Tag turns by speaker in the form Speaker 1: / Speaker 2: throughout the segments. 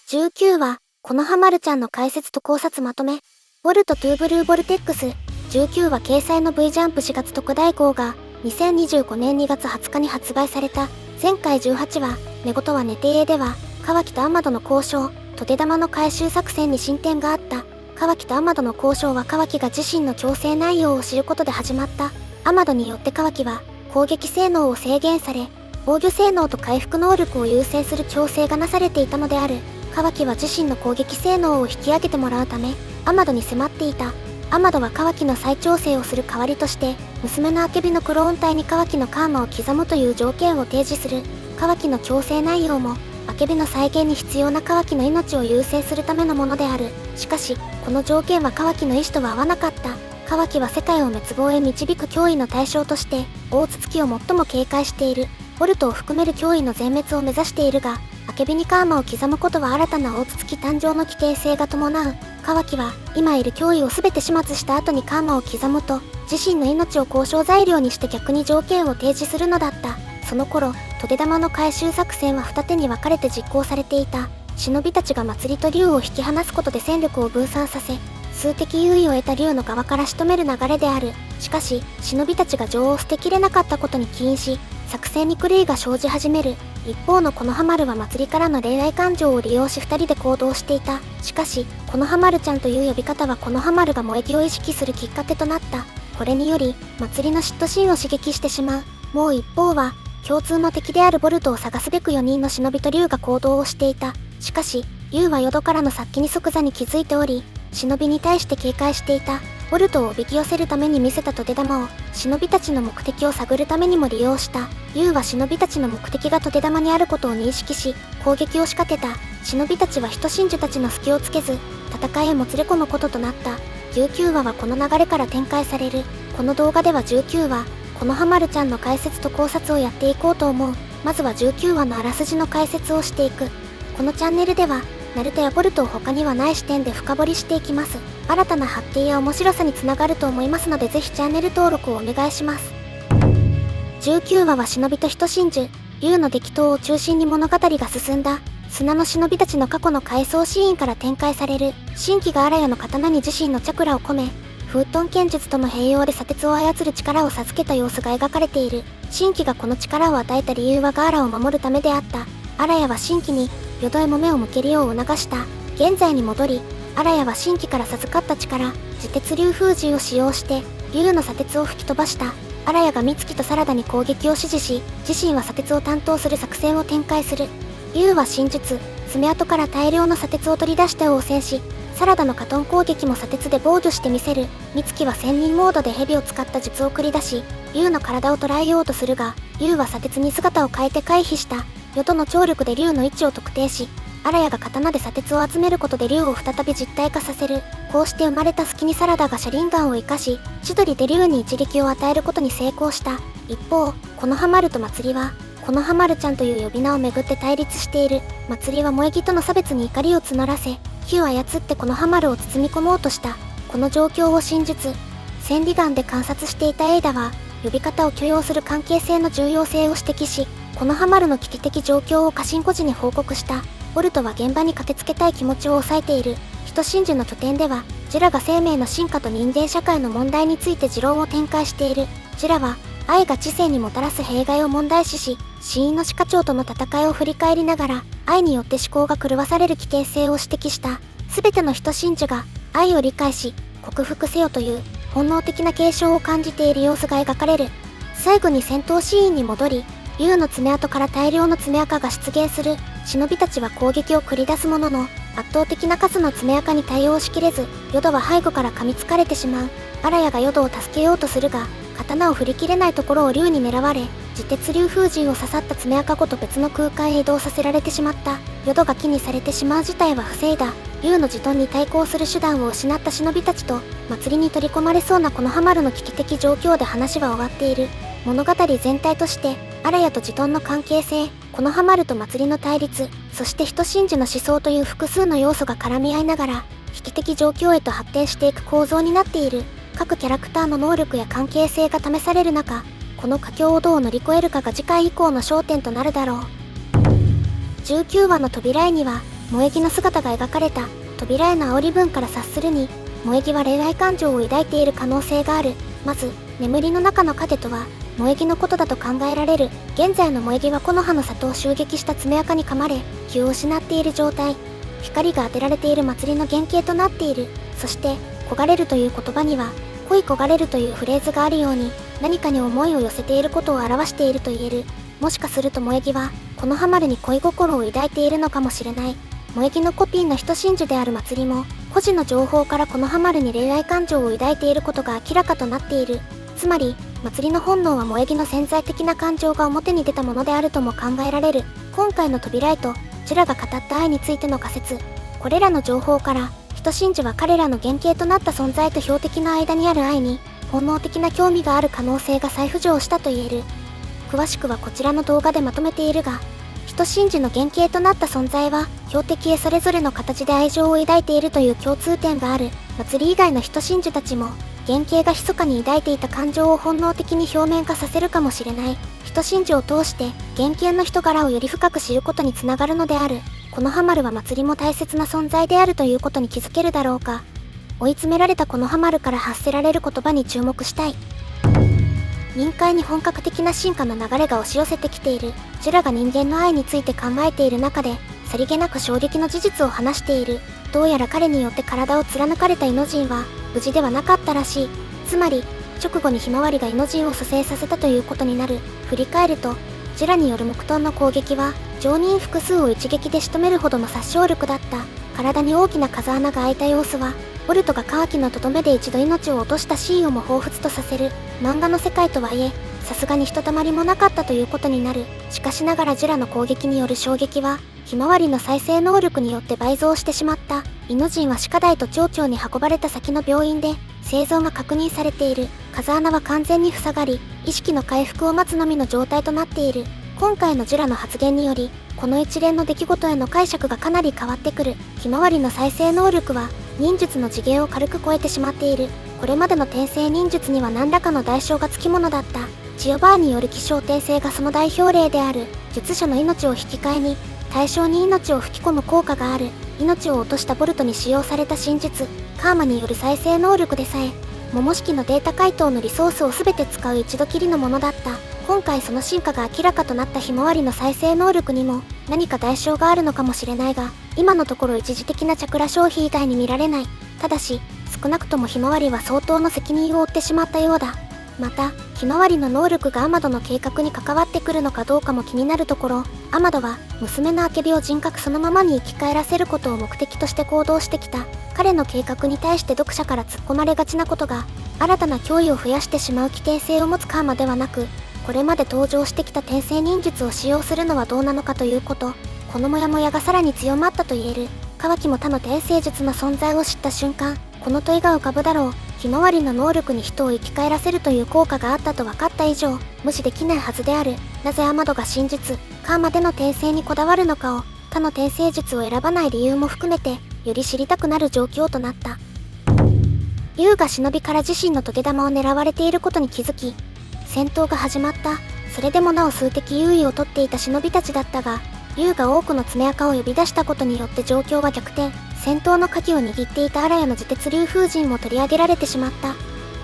Speaker 1: 19話、このはまるちゃんの解説と考察まとめ。ウォルト・トゥーブルー・ボルテックス、19話掲載の V ジャンプ4月特大号が、2025年2月20日に発売された。前回18話、寝言は寝てえでは、カワキとアマドの交渉、トテ玉の回収作戦に進展があった。カワキとアマドの交渉はカワキが自身の強制内容を知ることで始まった。アマドによってカワキは、攻撃性能を制限され、防御性能と回復能力を優先する調整がなされていたのである。カワキは自身の攻撃性能を引き上げてもらうため、アマドに迫っていた。アマドはカワキの再調整をする代わりとして、娘のアケビのクローン体にカワキのカーマを刻むという条件を提示する。カワキの強制内容も、アケビの再現に必要なカワキの命を優先するためのものである。しかし、この条件はカワキの意志とは合わなかった。カワキは世界を滅亡へ導く脅威の対象として、大筒木を最も警戒している。ボルトを含める脅威の全滅を目指しているが、アケビにカーマを刻むことは新たな大筒木誕生の規定性が伴う。カワキは、今いる脅威を全て始末した後にカーマを刻むと、自身の命を交渉材料にして逆に条件を提示するのだった。その頃、トゲ玉の回収作戦は二手に分かれて実行されていた。忍びたちが祭りと竜を引き離すことで戦力を分散させ、数的優位を得た竜の側から仕留める流れである。しかし、忍びたちが情を捨てきれなかったことに起因し、作戦に狂いが生じ始める。一方のこのはまるは祭りからの恋愛感情を利用し二人で行動していた。しかし、このはまるちゃんという呼び方はこのはまるが萌えを意識するきっかけとなった。これにより、祭りの嫉妬心を刺激してしまう。もう一方は、共通の敵であるボルトを探すべく4人の忍びと竜が行動をしていた。しかし、竜は淀からの殺気に即座に気づいており、忍びに対して警戒していた。ボルトをおびき寄せるために見せたトテ玉を、忍びたちの目的を探るためにも利用した。竜は忍びたちの目的がトテ玉にあることを認識し、攻撃を仕掛けた。忍びたちは人真珠たちの隙をつけず、戦いへもつれ込むこととなった。19話はこの流れから展開される。この動画では19話、このはまるちゃんの解説と考察をやっていこうと思う。まずは19話のあらすじの解説をしていく。このチャンネルでは、ナルトやボルトを他にはない視点で深掘りしていきます。新たな発見や面白さにつながると思いますのでぜひチャンネル登録をお願いします。19話は忍びと人真珠、竜の激闘を中心に物語が進んだ。砂の忍びたちの過去の回想シーンから展開される。神器が荒谷の刀に自身のチャクラを込め、フートン剣術との併用で砂鉄を操る力を授けた様子が描かれている。神器がこの力を与えた理由はガーラを守るためであった。荒谷は神器に、淀へも目を向けるよう促した。現在に戻り、荒谷は神器から授かった力、自鉄流封じを使用して、竜の砂鉄を吹き飛ばした。荒谷が美月とサラダに攻撃を指示し、自身は砂鉄を担当する作戦を展開する。竜は真術、爪痕から大量の砂鉄を取り出して応戦し、サラダのカトン攻撃も砂鉄で防御してみせる。美月は仙人モードで蛇を使った術を繰り出し、竜の体を捉えようとするが、竜は砂鉄に姿を変えて回避した。淀の張力で竜の位置を特定し、荒谷が刀で砂鉄を集めることで竜を再び実体化させる。こうして生まれた隙にサラダが車輪ガンを生かし、千鳥で竜に一撃を与えることに成功した。一方、このはまると祭りは、このはまるちゃんという呼び名をめぐって対立している。祭りは萌木との差別に怒りを募らせ、火を操ってこのはまるを包み込もうとした。この状況を真術、千里眼で観察していたエイダは、呼び方を許容する関係性の重要性を指摘し、このはまるの危機的状況を家臣孤児に報告した。ボルトは現場に駆けつけたい気持ちを抑えている。人真珠の拠点では、ジュラが生命の進化と人間社会の問題について持論を展開している。ジュラは、愛が知性にもたらす弊害を問題視し、死因の歯科長との戦いを振り返りながら、愛によって思考が狂わされる危険性を指摘した。すべての人真珠が、愛を理解し、克服せよという、本能的な継承を感じている様子が描かれる。最後に戦闘シーンに戻り、竜の爪痕から大量の爪垢が出現する。忍びたちは攻撃を繰り出すものの、圧倒的な数の爪垢に対応しきれず、淀は背後から噛みつかれてしまう。荒谷が淀を助けようとするが、刀を振り切れないところを竜に狙われ、自鉄流封じを刺さった爪垢ごと別の空間へ移動させられてしまった。淀が木にされてしまう事態は防いだ。竜の自遁に対抗する手段を失った忍びたちと、祭りに取り込まれそうなこのはまるの危機的状況で話は終わっている。物語全体として、荒谷と自遁の関係性、このはまると祭りの対立、そして人真珠の思想という複数の要素が絡み合いながら、危機的状況へと発展していく構造になっている。各キャラクターの能力や関係性が試される中、この佳境をどう乗り越えるかが次回以降の焦点となるだろう。19話の扉絵には、萌木の姿が描かれた扉への煽り文から察するに、萌木は恋愛感情を抱いている可能性がある。まず、眠りの中の糧とは、萌木のことだと考えられる。現在の萌木は木の葉の里を襲撃した爪垢に噛まれ、気を失っている状態。光が当てられている祭りの原型となっている。そして、焦がれるという言葉には、恋焦がれるというフレーズがあるように、何かに思いを寄せていることを表していると言える。もしかすると萌木は、このハマルに恋心を抱いているのかもしれない。萌木のコピーの人真珠である祭りも、個人の情報からこのハマルに恋愛感情を抱いていることが明らかとなっている。つまり、祭りの本能は萌木の潜在的な感情が表に出たものであるとも考えられる。今回の扉絵と、ジュラが語った愛についての仮説。これらの情報から、人真珠は彼らの原型となった存在と標的の間にある愛に、本能的な興味がある可能性が再浮上したと言える。詳しくはこちらの動画でまとめているが、人真珠の原型となった存在は、標的へそれぞれの形で愛情を抱いているという共通点がある。祭り以外の人真珠たちも、原型が密かに抱いていた感情を本能的に表面化させるかもしれない。人真珠を通して、原型の人柄をより深く知ることにつながるのである。このハマルは祭りも大切な存在であるということに気づけるだろうか。追い詰められたこのハマルから発せられる言葉に注目したい。人界に本格的な進化の流れが押し寄せてきている。ジュラが人間の愛について考えている中で、さりげなく衝撃の事実を話している。どうやら彼によって体を貫かれたイノジンは、無事ではなかったらしい。つまり、直後にひまわりがイノジンを蘇生させたということになる。振り返ると、ジュラによる木遁の攻撃は、常人複数を一撃で仕留めるほどの殺傷力だった。体に大きな風穴が開いた様子は、ボルトがカーキのとどめで一度命を落としたシーンをも彷彿とさせる。漫画の世界とはいえ、さすがにひとたまりもなかったということになる。しかしながらジュラの攻撃による衝撃は、ひまわりの再生能力によって倍増してしまった。イノジンは歯科大と町長に運ばれた先の病院で、生存が確認されている。風穴は完全に塞がり、意識の回復を待つのみの状態となっている。今回のジュラの発言により、この一連の出来事への解釈がかなり変わってくる。ひまわりの再生能力は、忍術の次元を軽く超えてしまっている。これまでの転生忍術には何らかの代償がつきものだった。ジオバーによる起承転生がその代表例である。術者の命を引き換えに、対象に命を吹き込む効果がある。命を落としたボルトに使用された真術、カーマによる再生能力でさえ、桃式のデータ解凍のリソースを全て使う一度きりのものだった。今回その進化が明らかとなったひまわりの再生能力にも何か代償があるのかもしれないが、今のところ一時的なチャクラ消費以外に見られない。ただし、少なくともひまわりは相当の責任を負ってしまったようだ。また、ひまわりの能力がアマドの計画に関わってくるのかどうかも気になるところ、アマドは娘のアケビを人格そのままに生き返らせることを目的として行動してきた。彼の計画に対して読者から突っ込まれがちなことが、新たな脅威を増やしてしまう危険性を持つカーマではなく、これまで登場してきた転生忍術を使用するのはどうなのかということ。このモヤモヤがさらに強まったと言える。カワキも他の転生術の存在を知った瞬間、この問いが浮かぶだろう。ひまわりの能力に人を生き返らせるという効果があったと分かった以上、無視できないはずである。なぜアマドが真術、カーマでの転生にこだわるのかを、他の転生術を選ばない理由も含めて、より知りたくなる状況となった。竜が忍びから自身のトゲ玉を狙われていることに気づき、戦闘が始まった。それでもなお数的優位を取っていた忍びたちだったが、竜が多くの爪垢を呼び出したことによって状況は逆転。戦闘の鍵を握っていた荒谷の自鉄竜風神も取り上げられてしまった。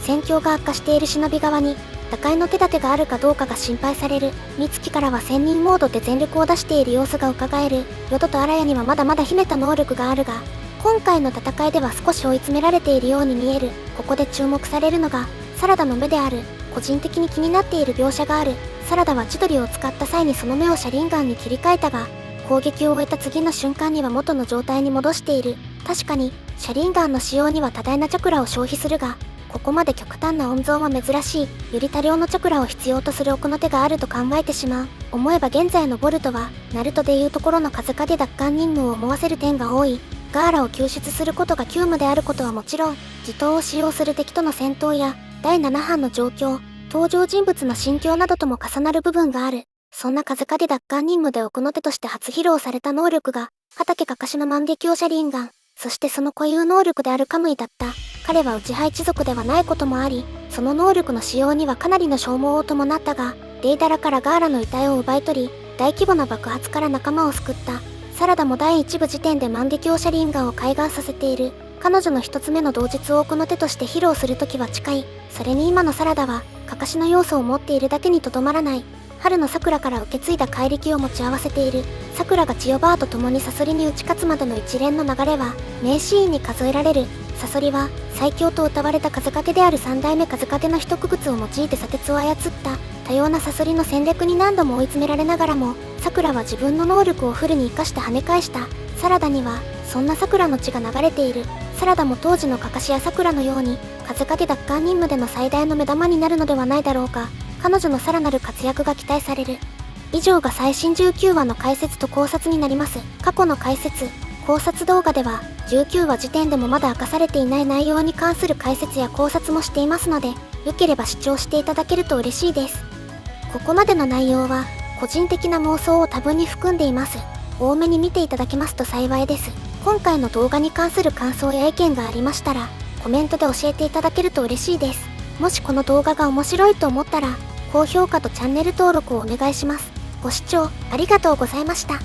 Speaker 1: 戦況が悪化している忍び側に、打開の手立てがあるかどうかが心配される。美月からは専任モードで全力を出している様子が伺える。淀と荒谷にはまだまだ秘めた能力があるが、今回の戦いでは少し追い詰められているように見える。ここで注目されるのが、サラダの目である。個人的に気になっている描写がある。サラダは千鳥を使った際にその目をシャリンガンに切り替えたが、攻撃を終えた次の瞬間には元の状態に戻している。確かに、シャリンガンの使用には多大なチャクラを消費するが、ここまで極端な温存は珍しい。より多量のチャクラを必要とする奥の手があると考えてしまう。思えば現在のボルトは、ナルトでいうところの風影奪還任務を思わせる点が多い。ガーラを救出することが急務であることはもちろん、自刀を使用する敵との戦闘や、第7版の状況、登場人物の心境などとも重なる部分がある。そんな風影奪還任務で奥の手として初披露された能力が、畑かかしの万華鏡シャリンガン、そしてその固有能力であるカムイだった。彼は内派一族ではないこともあり、その能力の使用にはかなりの消耗を伴ったが、デイダラからガーラの遺体を奪い取り、大規模な爆発から仲間を救った。サラダも第1部時点で万華鏡車輪ガを開眼させている。彼女の一つ目の同日をこの手として披露するときは近い。それに今のサラダは、かかしの要素を持っているだけにとどまらない。春の桜から受け継いだ怪力を持ち合わせている。桜が千代バーと共にサソリに打ち勝つまでの一連の流れは、名シーンに数えられる。サソリは、最強と謳われた風影である三代目風影の一区物を用いて砂鉄を操った。多様なサソリの戦略に何度も追い詰められながらも、桜は自分の能力をフルに活かして跳ね返した。サラダには、そんな桜の血が流れている。サラダも当時のかかしや桜のように、風影奪還任務での最大の目玉になるのではないだろうか。彼女のさらなる活躍が期待される。以上が最新19話の解説と考察になります。過去の解説、考察動画では、19話時点でもまだ明かされていない内容に関する解説や考察もしていますので、良ければ視聴していただけると嬉しいです。ここまでの内容は、個人的な妄想を多分に含んでいます。多めに見ていただけますと幸いです。今回の動画に関する感想や意見がありましたら、コメントで教えていただけると嬉しいです。もしこの動画が面白いと思ったら、高評価とチャンネル登録をお願いします。ご視聴ありがとうございました。